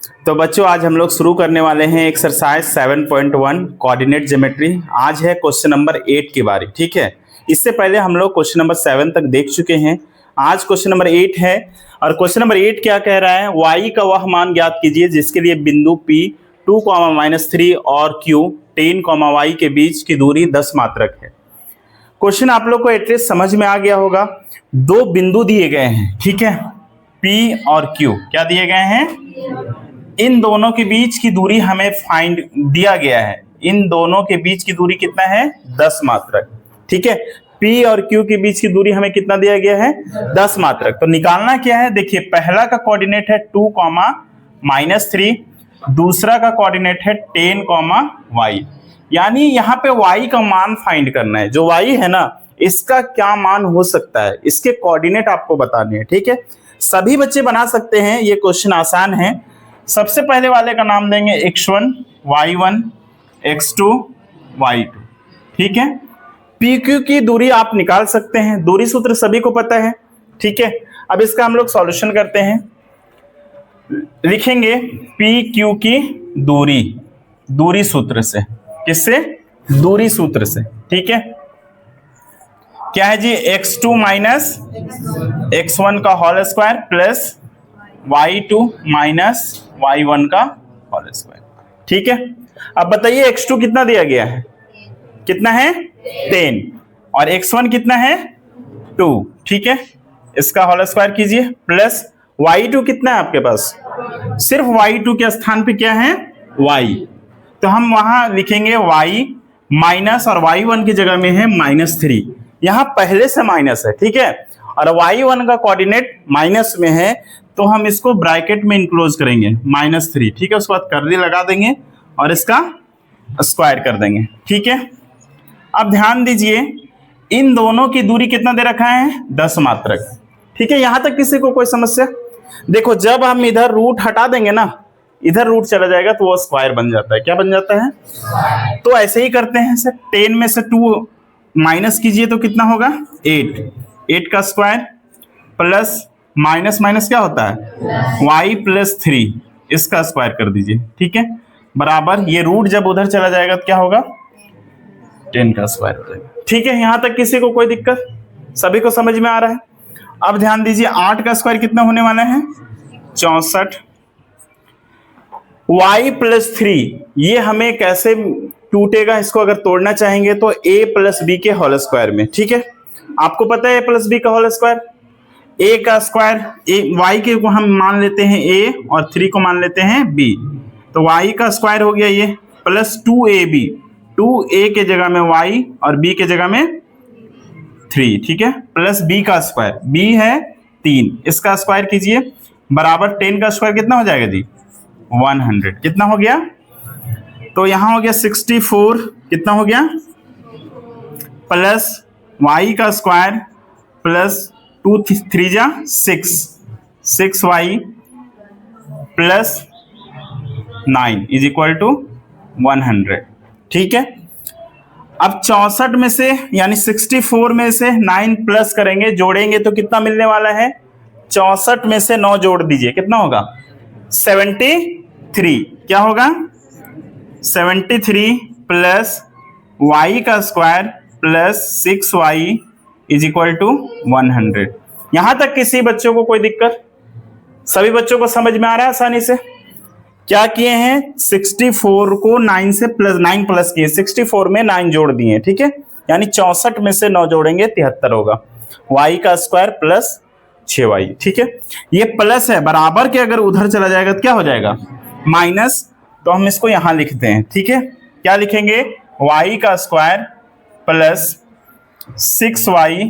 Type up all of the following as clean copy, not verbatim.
तो बच्चों आज हम लोग शुरू करने वाले हैं एक्सरसाइज 7.1 कोऑर्डिनेट ज्योमेट्री। आज है क्वेश्चन नंबर 8 की बारी। ठीक है, इससे पहले हम लोग क्वेश्चन नंबर 7 तक देख चुके हैं। आज क्वेश्चन नंबर 8 है और क्वेश्चन नंबर 8 क्या कह रहा है, y का वह मान ज्ञात कीजिए जिसके लिए बिंदु P 2, और Q 10, y के बीच की दूरी 10 मात्रक है। क्वेश्चन आप लोग को एटलीस्ट समझ में आ गया होगा। दो बिंदु दिए गए हैं, ठीक है, P और Q क्या दिए गए हैं, इन दोनों के बीच की दूरी हमें फाइंड दिया गया है। इन दोनों के बीच की दूरी कितना है, 10 मात्रक। ठीक है, P और Q के बीच की दूरी हमें कितना दिया गया है, 10 मात्रक। तो निकालना क्या है, देखिए पहला का कोऑर्डिनेट है 2, दूसरा का कोऑर्डिनेट है 10, y। यानी यहाँ पे y का मान फाइंड करना है। जो y है ना, इसका क्या मान हो सकता है, इसके कोऑर्डिनेट आपको बताने हैं। ठीक है, सभी बच्चे बना सकते हैं, ये क्वेश्चन आसान है। सबसे पहले वाले का नाम देंगे x1, y1, x2, y2। ठीक है, PQ की दूरी आप निकाल सकते हैं, दूरी सूत्र सभी को पता है। ठीक है, अब इसका हम लोग सॉल्यूशन करते हैं। लिखेंगे PQ की दूरी सूत्र से। किससे, दूरी सूत्र से। ठीक है, क्या है जी, x2 माइनस x1 का whole square plus y2 minus y1 का होल स्क्वायर। ठीक है, अब बताइए x2 कितना दिया गया है, कितना है 10, और x1 कितना है 2। ठीक है, इसका होल स्क्वायर कीजिए प्लस y2 कितना है आपके पास, सिर्फ y2 के स्थान पे क्या है y, तो हम वहां लिखेंगे y माइनस, और y1 की जगह में है -3। यहां पहले से माइनस है, ठीक है, और y1 का कोऑर्डिनेट माइनस में है, तो हम इसको ब्रैकेट में इनक्लोज करेंगे -3। ठीक है, उसके बाद कर्ली लगा देंगे और इसका स्क्वायर कर देंगे। ठीक है, अब ध्यान दीजिए इन दोनों की दूरी कितना दे रखा है, 10 मात्रक। ठीक है, यहां तक किसी को कोई समस्या? देखो जब हम इधर रूट हटा देंगे ना, इधर रूट चला जाएगा तो वो स्क्वायर बन जाता है। क्या बन जाता है, तो ऐसे ही करते हैं सर। 10 में से 2 माइनस कीजिए तो कितना होगा 8 का स्क्वायर प्लस माइनस माइनस क्या होता है y प्लस 3, इसका स्क्वायर कर दीजिए। ठीक है, बराबर ये रूट जब उधर चला जाएगा तो क्या होगा 10 का स्क्वायर हो जाएगा। ठीक है, यहां तक किसी को कोई दिक्कत, सभी को समझ में आ रहा है? अब ध्यान दीजिए 8 का स्क्वायर कितना होने वाला है 64, y प्लस 3, ये हमें कैसे टूटेगा, इसको अगर तोड़ना चाहेंगे तो a प्लस बी के होल स्क्वायर में। ठीक है, आपको पता है a प्लस बी का होल स्क्वायर, a का स्क्वायर, y के को हम मान लेते हैं a और 3 को मान लेते हैं b, तो y का स्क्वायर हो गया ये प्लस 2ab, 2a के जगह में y और b के जगह में 3। ठीक है, प्लस b का स्क्वायर, b है 3, इसका स्क्वायर कीजिए बराबर 10 का स्क्वायर कितना हो जाएगा जी 100। कितना हो गया, तो यहां हो गया 64, कितना हो गया प्लस y का स्क्वायर प्लस 2 3 जा 6y plus 9 is equal to 100। ठीक है, अब 64 में से यानी 64 में से 9 प्लस करेंगे, जोड़ेंगे तो कितना मिलने वाला है, 64 में से 9 जोड़ दीजिए, कितना होगा 73। क्या होगा 73 प्लस y का square plus 6y is equal to 100। यहां तक किसी बच्चों को कोई दिक्कत, सभी बच्चों को समझ में आ रहा है आसानी से? क्या किए हैं, 64 को 9 से प्लस 9 प्लस किए, 64 में 9 जोड़ दिए। ठीक है, यानी 64 में से 9 जोड़ेंगे 73 होगा, y का स्क्वायर प्लस 6y। ठीक है, ये प्लस है, बराबर के अगर उधर चला जाएगा तो क्या हो जाएगा माइनस, तो हम इसको यहां लिखते हैं। ठीक है, क्या लिखेंगे, y का square plus 6y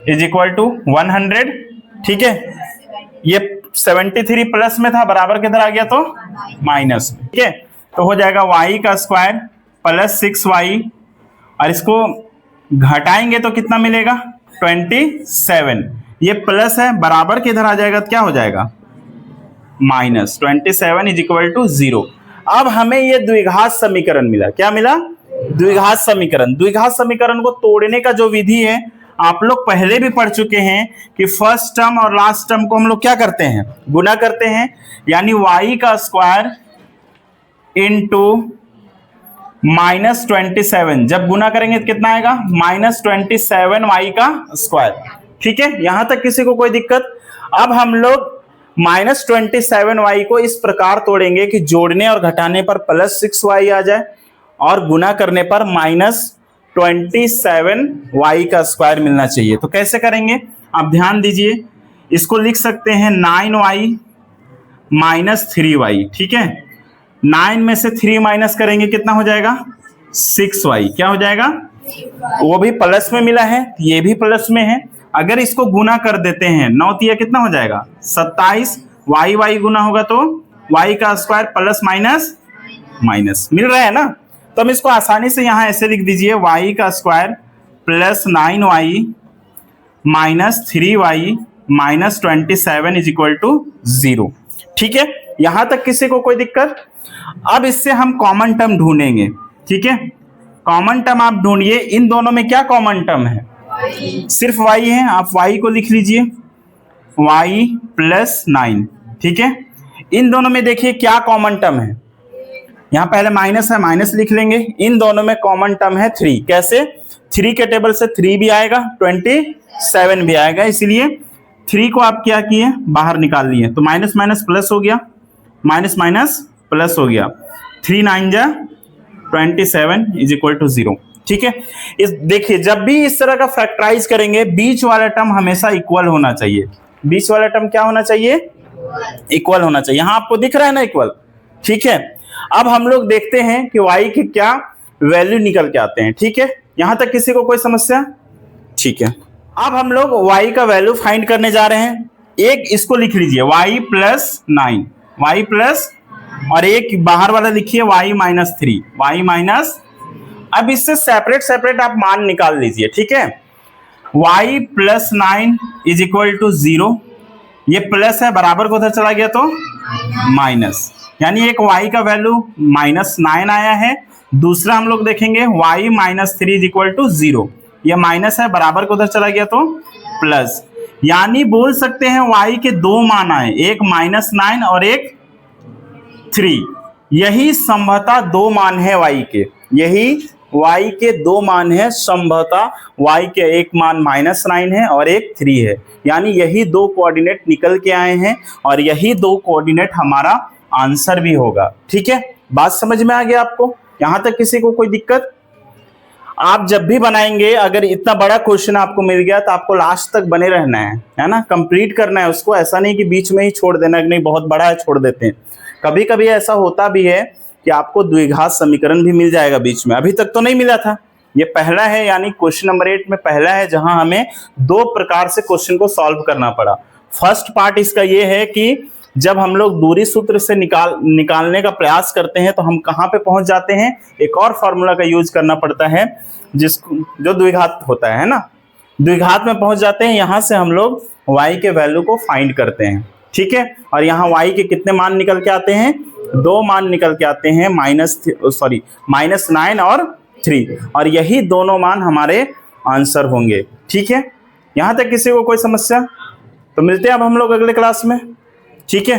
is equal to 100। ठीक है, ये 73 प्लस में था, बराबर किधर आ गया तो माइनस। ठीक है, तो हो जाएगा y का स्क्वायर प्लस 6y, और इसको घटाएंगे तो कितना मिलेगा 27। ये प्लस है, बराबर किधर आ जाएगा तो क्या हो जाएगा माइनस, 27 इज इक्वल टू 0। अब हमें ये द्विघात समीकरण मिला। क्या मिला, द्विघात समीकरण। द्विघात समीकरण को तोड़ने का जो विधि है आप लोग पहले भी पढ़ चुके हैं कि फर्स्ट टर्म और लास्ट टर्म को हम लोग क्या करते हैं, गुना करते हैं, यानी y का स्क्वायर इंटू -27, जब गुना करेंगे तो कितना आएगा, -27y का स्क्वायर। ठीक है, यहां तक किसी को कोई दिक्कत? अब हम लोग -27y को इस प्रकार तोड़ेंगे कि जोड़ने और घटाने पर +6y आ जाए और गुना करने पर -27y का स्क्वायर मिलना चाहिए। तो कैसे करेंगे आप ध्यान दीजिए, इसको लिख सकते हैं 9y - 3y। ठीक है, 9 में से 3 माइनस करेंगे कितना हो जाएगा, 6y। क्या हो जाएगा, वो भी प्लस में मिला है, ये भी प्लस में है। अगर इसको गुना कर देते हैं 9 तिया कितना हो जाएगा, 27, y गुना होगा तो y का स्क्वायर प्लस माइनस माइनस मिल रहा है ना। तो हम इसको आसानी से यहां ऐसे लिख दीजिए, y का square plus 9y - 3y - 27 is equal to 0। ठीक है, यहां तक किसी को कोई दिक्कत? अब इससे हम कॉमन टर्म ढूंढेंगे। ठीक है, कॉमन टर्म आप ढूंढिए, इन दोनों में क्या कॉमन टर्म है, सिर्फ y है, आप y को लिख लीजिए, y + 9। ठीक है, इन दोनों में देखिए क्या कॉमन टर्म है, यहां पहले माइनस है, माइनस लिख लेंगे। इन दोनों में कॉमन टर्म है 3। कैसे, 3 के टेबल से 3 भी आएगा, 27 भी आएगा, इसलिए 3 को आप क्या किए, बाहर निकाल लिए, तो माइनस माइनस प्लस हो गया, माइनस माइनस प्लस हो गया, 3 9 जा 27 इज इक्वल टू 0। ठीक है, इस देखिए जब भी इस तरह का फैक्टराइज करेंगे बीच वाला टर्म हमेशा इक्वल होना चाहिए। बीच वाला टर्म क्या होना चाहिए, इक्वल होना चाहिए। यहां आपको दिख रहा है ना इक्वल। ठीक है, अब हम लोग देखते हैं कि y के क्या वैल्यू निकल के आते हैं। ठीक है, यहां तक किसी को कोई समस्या? ठीक है, अब हम लोग y का वैल्यू फाइंड करने जा रहे हैं। एक इसको लिख लीजिए y + 9, y प्लस, और एक बाहर वाला लिखिए y - 3, y माइनस। अब इससे सेपरेट सेपरेट आप मान निकाल लीजिए। ठीक है, y + 9 इज इक्वल टू 0, ये प्लस है, बराबर को उधर चला गया तो माइनस, यानी एक y का वैल्यू -9 आया है। दूसरा हम लोग देखेंगे y - 3 इज इक्वल टू 0, ये माइनस है, बराबर को उधर चला गया तो प्लस, यानी बोल सकते हैं y के दो मान आए, एक -9 और एक 3। यही संभवतः दो मान है y के, यही y के दो मान है संभवतः। y के एक मान -9 है और एक 3 है, यानी यही दो कोऑर्डिनेट निकल के आए हैं और यही दो कोऑर्डिनेट हमारा आंसर भी होगा। ठीक है, बात समझ में आ गया आपको? यहां तक किसी को कोई दिक्कत? आप जब भी बनाएंगे, अगर इतना बड़ा क्वेश्चन आपको मिल गया तो आपको लास्ट तक बने रहना है ना, कंप्लीट करना है उसको। ऐसा नहीं कि बीच में ही छोड़ देना, नहीं बहुत बड़ा है छोड़ देते हैं। कभी कभी ऐसा होता भी है कि आपको द्विघात समीकरण भी मिल जाएगा बीच में, अभी तक तो नहीं मिला था। ये पहला है, यानी क्वेश्चन नंबर 8 में पहला है जहां हमें दो प्रकार से क्वेश्चन को सॉल्व करना पड़ा। फर्स्ट पार्ट इसका ये है कि जब हम लोग दूरी सूत्र से निकालने का प्रयास करते हैं तो हम कहां पे पहुंच जाते हैं, एक और फॉर्मूला का यूज करना पड़ता है जो द्विघात होता है ना, द्विघात में पहुंच जाते हैं। यहां से हम लोग y के वैल्यू को फाइंड करते हैं। ठीक है, और यहाँ y के कितने मान निकल के आते हैं, दो मान निकल के आते हैं, -9 और 3, और यही दोनों मान हमारे आंसर होंगे। ठीक है, यहां तक किसी को कोई समस्या? तो मिलते हैं अब हम लोग अगले क्लास में। ठीक है।